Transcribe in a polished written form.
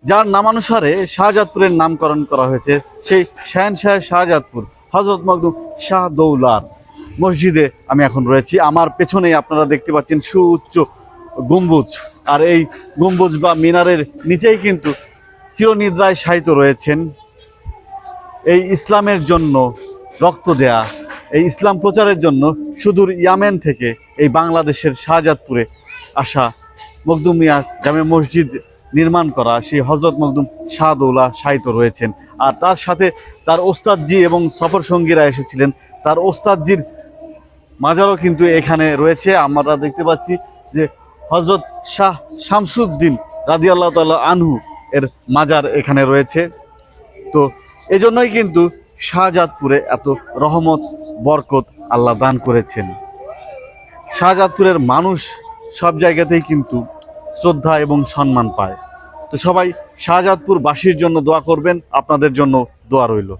যার নামানুসারে শাহজাদপুরের নামকরণ করা হয়েছে, সেই শাহেনশাহ শাহজাদপুর হযরত মখদুম শাহ দৌলার মসজিদে আমি এখন রয়েছি। আমার পেছনেই আপনারা দেখতে পাচ্ছেন সুউচ্চ গম্বুজ, আর এই গম্বুজ বা মিনারের নিচেই কিন্তু চিরনিদ্রায় শায়িত রয়েছেন এই ইসলামের জন্য রক্ত দেয়া, এই ইসলাম প্রচারের জন্য সুদূর ইয়ামেন থেকে এই বাংলাদেশের শাহজাদপুরে আসা মখদুমিয়া জামে মসজিদ নির্মাণ করা সেই হযরত মখদুম শাহ দৌলা শায়িত রয়েছেন। আর তার সাথে তার ওস্তাদজি এবং সফর সঙ্গীরা এসেছিলেন। তার ওস্তাদজির মাজারও কিন্তু এখানে রয়েছে। আমরা দেখতে পাচ্ছি যে হযরত শাহ শামসুদ্দিন রাদিয়াল্লাহু তাআলা আনহু এর মাজার এখানে রয়েছে। তো এজন্যই কিন্তু শাহজাদপুরে এত রহমত বরকত আল্লাহ দান করেছেন। শাহজাদপুরের মানুষ সব জায়গাতেই কিন্তু শ্রদ্ধা এবং সম্মান পায়। তো সবাই শাহজাদপুর বাসীর জন্য দোয়া করবেন, আপনাদের জন্য দোয়া রইল।